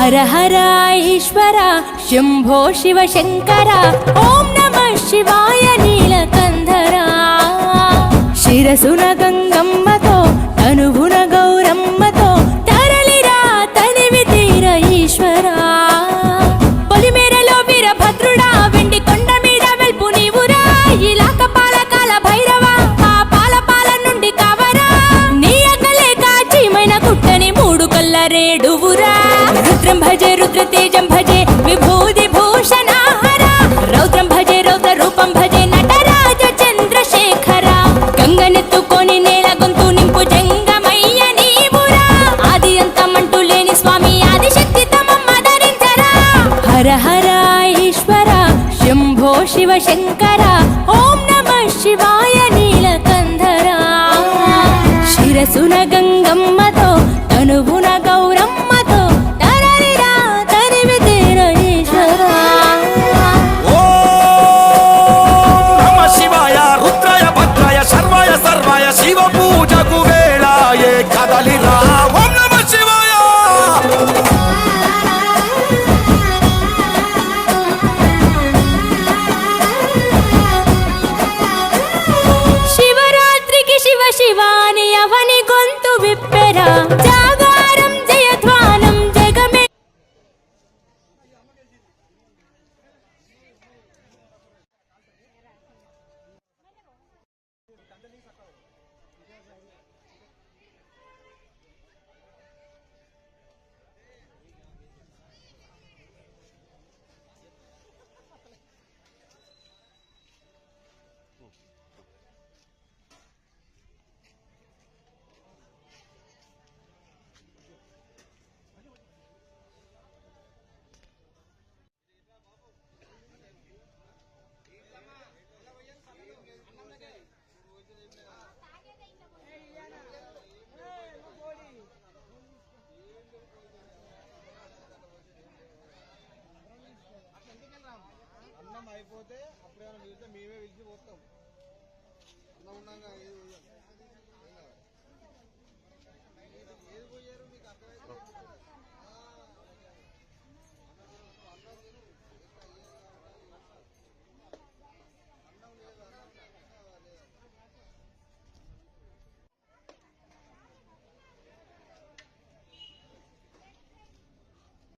హర హర ఈశ్వర శంభో శివ శంకర ఓం నమః శివాయ నీలకంధరా శిరసున గంగమ్మతో తనువున గౌరమ్మతో తరలిరా తనివి తీర ఈశ్వరా పొలిమేరలో వీరభద్రుడా వెండి కొండ మీద వెల్పు నీవురా ఇలాక పాలకాల భైరవ ఆ పాల నుండి కావరా నీ అకలే కాచీమైన కుట్టని మూడు కల్ల రేడువురా रुद्रं भजे रुद्रतेजं भजे विभूति भूषण हरा रौद्रं भजे रौद्र रूपं भजे नटराज चंद्रशेखर गंगनेत्तुकोनि नेल गोंतु निंपु जंगमय्य नीवुरा आदि अंतमंटू लेनि स्वामी आदिशक्ति तमम्म धरिंचरा हर हर ईश्वर शंभो शिव शंकर ओम नमः शिवाय नीलकंधरा शिरसुन गंगम्मतो तनुवुन गौरम्मतो शिव पूजकु वेळाये कदलिरा ओम नमः शिवाय शिवरात्रिकी शिव शिवानि अवनि गोंतु विप्पेरा जागारं जयध्वानं जगमे అన్నం అయిపోతే అప్పుడేమైనా మిగిలితే మేమే పిలిచి పోతాం.